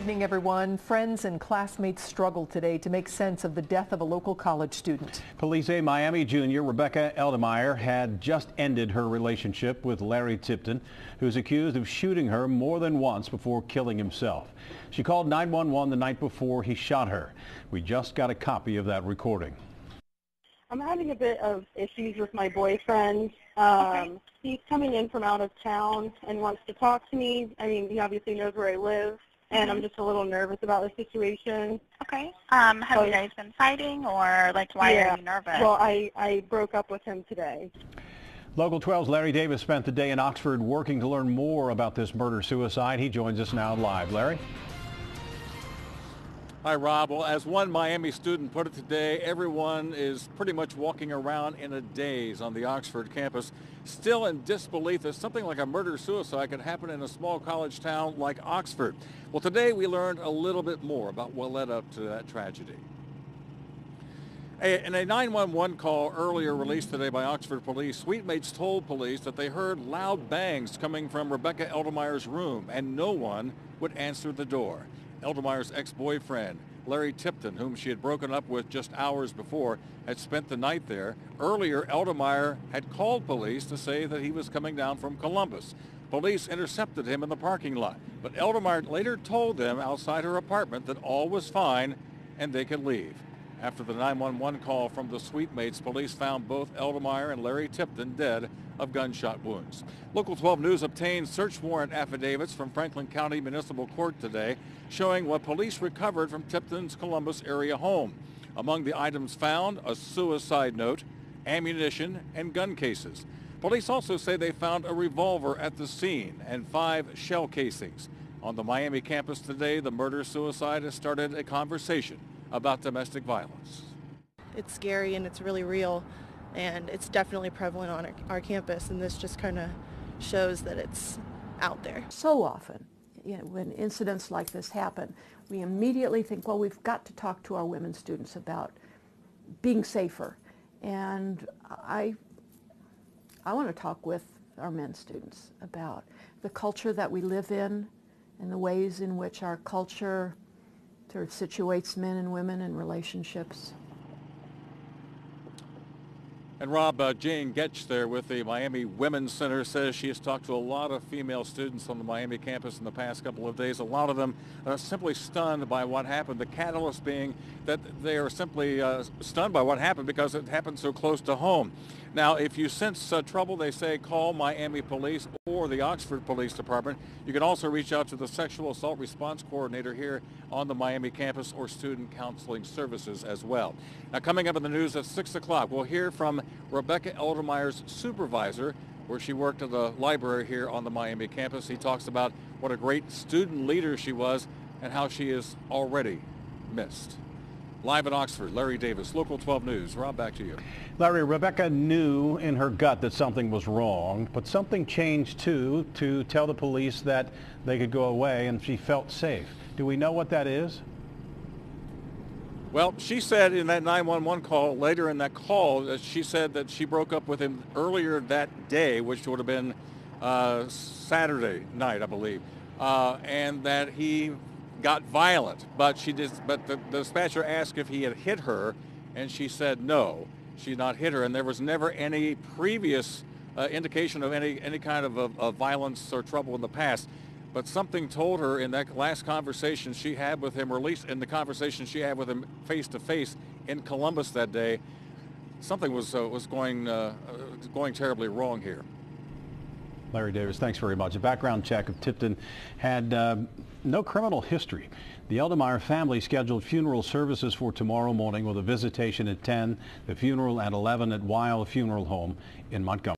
Good evening, everyone. Friends and classmates struggled today to make sense of the death of a local college student. Police say Miami junior Rebecca Eldemire had just ended her relationship with Larry Tipton, who's accused of shooting her more than once before killing himself. She called 911 the night before he shot her. We just got a copy of that recording. I'm having a bit of issues with my boyfriend. He's coming in from out of town and wants to talk to me. I mean, he obviously knows where I live. And I'm just a little nervous about the situation. Okay. Have you guys been fighting, or why are you nervous? Well, I broke up with him today. Local 12's Larry Davis spent the day in Oxford working to learn more about this murder-suicide. He joins us now live. Larry? Hi, Rob. Well, as one Miami student put it today, everyone is pretty much walking around in a daze on the Oxford campus, still in disbelief that something like a murder-suicide could happen in a small college town like Oxford. Well, today we learned a little bit more about what led up to that tragedy. In a 911 call earlier released today by Oxford police, suitemates told police that they heard loud bangs coming from Rebecca Eldemire's room, and no one would answer the door. Eldemire's ex-boyfriend, Larry Tipton, whom she had broken up with just hours before, had spent the night there. Earlier, Eldemire had called police to say that he was coming down from Columbus. Police intercepted him in the parking lot, but Eldemire later told them outside her apartment that all was fine and they could leave. After the 911 call from the suitemates, police found both Eldemire and Larry Tipton dead of gunshot wounds. Local 12 News obtained search warrant affidavits from Franklin County Municipal Court today showing what police recovered from Tipton's Columbus area home. Among the items found, a suicide note, ammunition, and gun cases. Police also say they found a revolver at the scene and 5 shell casings. On the Miami campus today, the murder-suicide has started a conversation about domestic violence. It's scary and it's really real, and it's definitely prevalent on our campus, and this just kind of shows that it's out there. So often, when incidents like this happen, we immediately think, well, we've got to talk to our women students about being safer. And I want to talk with our men students about the culture that we live in and the ways in which our culture sort of situates men and women in relationships. And Rob, Jane Getch there with the Miami Women's Center says she has talked to a lot of female students on the Miami campus in the past couple of days. A lot of them simply stunned by what happened. The catalyst being that they are simply stunned by what happened because it happened so close to home. Now, if you sense trouble, they say call Miami Police or the Oxford Police Department. You can also reach out to the Sexual Assault Response Coordinator here on the Miami campus or Student Counseling Services as well. Now, coming up in the news at 6 o'clock, we'll hear from Rebecca Eldemire's supervisor, where she worked at the library here on the Miami campus. He talks about what a great student leader she was and how she is already missed. Live in Oxford, Larry Davis, Local 12 News. Rob, back to you. Larry, Rebecca knew in her gut that something was wrong, but something changed too to tell the police that they could go away and she felt safe. Do we know what that is? Well, she said in that 911 call, later in that call, she said that she broke up with him earlier that day, which would have been Saturday night, I believe, and that he got violent. But the dispatcher asked if he had hit her, and she said no, she not hit her, and there was never any previous indication of any kind of violence or trouble in the past. But something told her in that last conversation she had with him, or at least in the conversation she had with him face-to-face in Columbus that day, something was going terribly wrong here. Larry Davis, thanks very much. A background check of Tipton had no criminal history. The Eldemire family scheduled funeral services for tomorrow morning with a visitation at 10, the funeral at 11 at Weil Funeral Home in Montgomery.